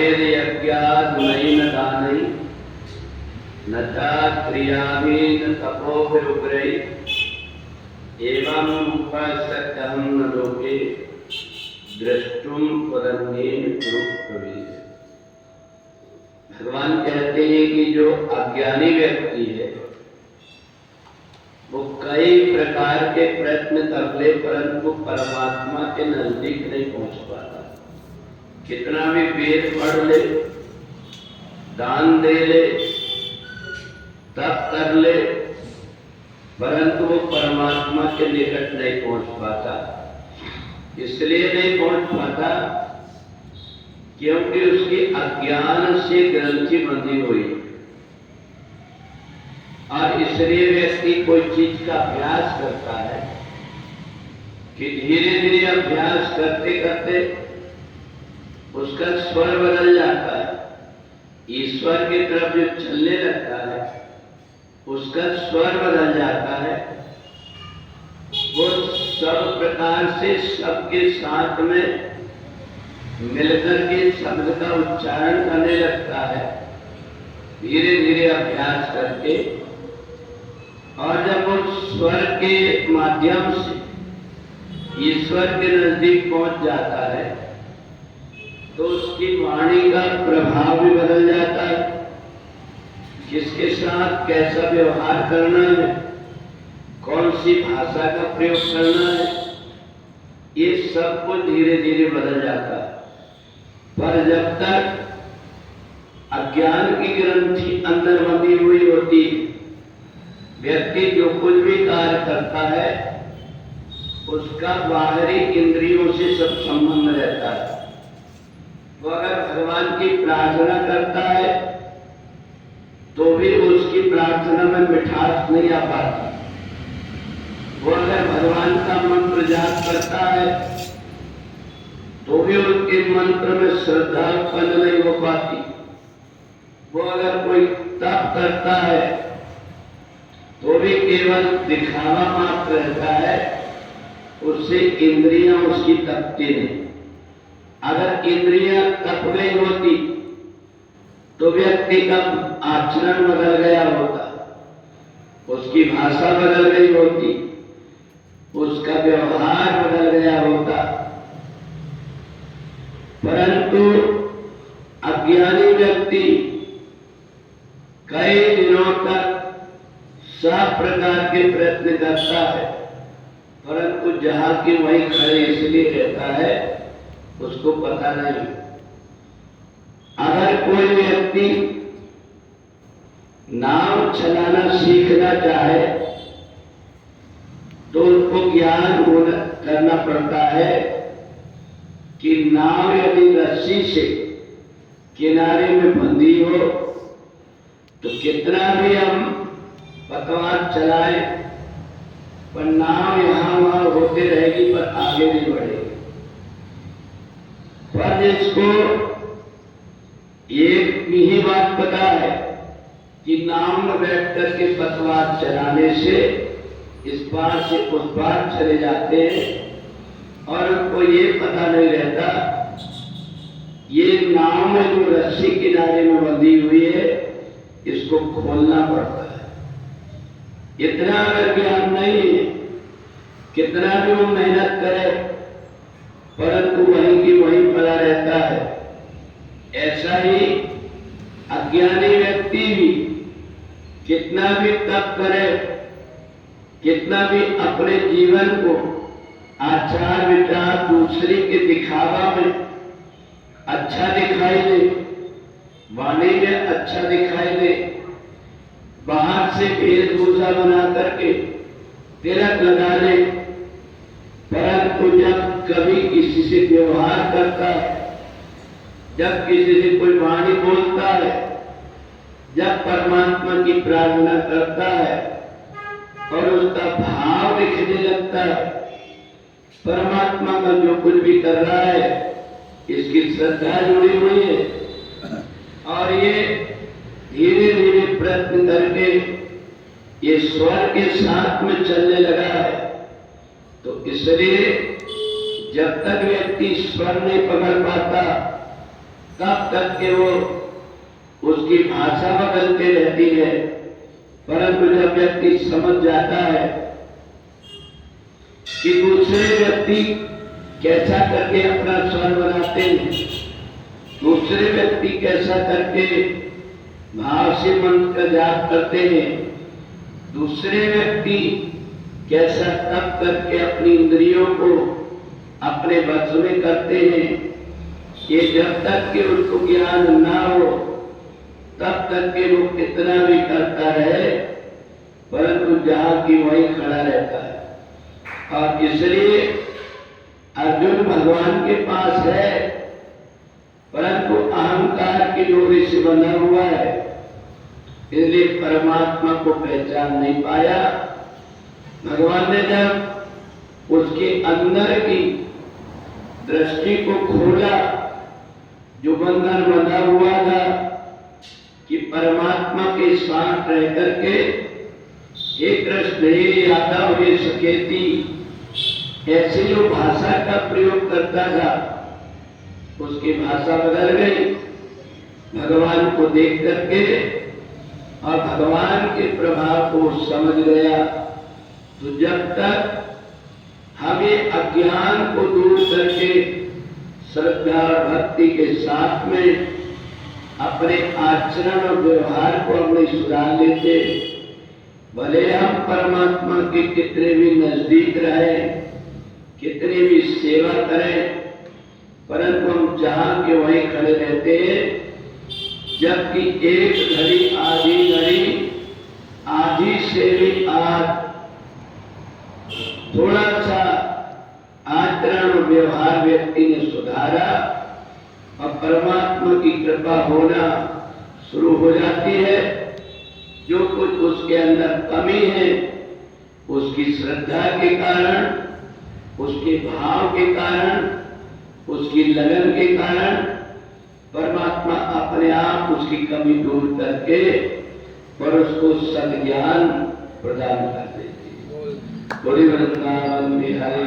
यज्ञाद् दानै न क्रियाभिः न तपोभिरुग्रैः एवं उपसक्तहं न लोके द्रष्टुम त्वदन्येन कुरु प्रवीर। भगवान कहते हैं कि जो अज्ञानी व्यक्ति है वो कई प्रकार के प्रयत्न कर ले परंतु परमात्मा के नजदीक नहीं पहुंच पाता। कितना भी वेद पढ़ ले, दान दे ले, तप कर ले, परंतु वो परमात्मा के निकट नहीं पहुंच पाता। इसलिए नहीं पहुंच पाता क्योंकि उसकी अज्ञान से ग्रंथि बंधी हुई। और इसलिए व्यक्ति कोई चीज का अभ्यास करता है कि धीरे धीरे अभ्यास करते करते उसका स्वर बदल जाता है। ईश्वर की तरफ जो चलने लगता है उसका स्वर बदल जाता है। वो सब प्रकार से सबके साथ में मिलकर के शब्द का उच्चारण करने लगता है धीरे धीरे अभ्यास करके। और जब वो स्वर के माध्यम से ईश्वर के नजदीक पहुंच जाता है तो उसकी वाणी का प्रभाव भी बदल जाता है। किसके साथ कैसा व्यवहार करना है, कौन सी भाषा का प्रयोग करना है, ये सब कुछ धीरे धीरे बदल जाता है। पर जब तक अज्ञान की ग्रंथि अंदर बंधी हुई होती, व्यक्ति जो कुछ भी कार्य करता है उसका बाहरी इंद्रियों से सब संबंध रहता है। वो अगर भगवान की प्रार्थना करता है तो भी उसकी प्रार्थना में मिठास नहीं आ पाती। वो अगर भगवान का मंत्र जाप करता है तो भी उसके मंत्र में श्रद्धा उत्पन्न नहीं हो पाती। वो अगर कोई तप करता है तो भी केवल दिखावा मात्र रहता है, उससे इंद्रियां उसकी तपती नहीं। अगर इंद्रियां तप गई होती तो व्यक्ति का आचरण बदल गया होता, उसकी भाषा बदल गई होती, उसका व्यवहार बदल गया होता। परंतु अज्ञानी व्यक्ति कई दिनों तक सब प्रकार के प्रयत्न करता है परंतु जहां की वहीं खड़े इसलिए रहता है उसको पता नहीं। अगर कोई व्यक्ति नाव चलाना सीखना चाहे तो उसको ज्ञान करना पड़ता है कि नाव यदि रस्सी से किनारे में बंधी हो तो कितना भी हम पतवार चलाए पर नाव यहां वहां होते रहेगी पर आगे नहीं बढ़ेगी। पर जिसको एक ही बात पता है कि नाव में बैठ करके पतवार चलाने से इस पार से उस पार चले जाते हैं और उनको ये पता नहीं रहता ये नाव में जो रस्सी किनारे में बंधी हुई है इसको खोलना पड़ता है। इतना अगर ज्ञान नहीं है, कितना भी वो मेहनत करे परंतु वहीं की वहीं पड़ा रहता है। ऐसा ही अज्ञानी व्यक्ति भी कितना भी तप करे, कितना भी अपने जीवन को आचार विचार दूसरे के दिखावा में अच्छा दिखाई दे, वाणी में अच्छा दिखाई दे, बाहर से वेशभूषा बना करके तिलक लगा ले, परंतु जब कभी किसी से व्यवहार करता है, जब किसी से कोई वाणी बोलता है, जब परमात्मा की प्रार्थना करता है और उसका भाव दिखने लगता है, परमात्मा का जो कुछ भी कर रहा है इसकी श्रद्धा जुड़ी हुई है और ये धीरे धीरे प्रयत्न करके ये स्वर के साथ में चलने लगा है। तो इसलिए जब तक व्यक्ति स्वर नहीं पकड़ पाता तब तक के वो उसकी भाषा बदलती रहती है, परंतु जब व्यक्ति समझ जाता है कि दूसरे व्यक्ति कैसा करके अपना स्वर बनाते हैं, दूसरे व्यक्ति कैसा करके भाव से मंत्र का जाप करते हैं, दूसरे व्यक्ति कैसा तप करके अपनी इंद्रियों को अपने वश में करते हैं, ये जब तक कि उनको ज्ञान ना हो तब तक कि वो कितना भी करता रहे, परंतु जहां की वहीं खड़ा रहता है। और इसलिए अर्जुन भगवान के पास है, परंतु अहंकार की डोरी से बंधा हुआ है, इसलिए परमात्मा को पहचान नहीं पाया। भगवान ने जब उसके अंदर की दृष्टि को खोला, जो बंधन बंधा हुआ था कि परमात्मा के साथ रह करके हे कृष्ण हे यादव हे सकेती ऐसे जो भाषा का प्रयोग करता था, उसकी भाषा बदल गई भगवान को देख करके, और भगवान के प्रभाव को समझ गया। तो जब तक हमें अज्ञान को दूर करके श्रद्धा और भक्ति के साथ में अपने आचरण और व्यवहार को अपने सुधार लेते, भले हम परमात्मा के कितने भी नजदीक रहे, कितनी भी सेवा करें, परंतु हम जहां के वहीं खड़े रहते हैं, जबकि एक घड़ी आधी घड़ी आधी से भी आज थोड़ा सा आचरण और व्यवहार व्यक्ति ने सुधारा और परमात्मा की कृपा होना शुरू हो जाती है। जो कुछ उसके अंदर कमी है, उसकी श्रद्धा के कारण, उसके भाव के कारण, उसकी लगन के कारण परमात्मा अपने आप उसकी कमी दूर करके और उसको सद्ज्ञान प्रदान कर देते हैं। बड़ी वृंदावन बिहारी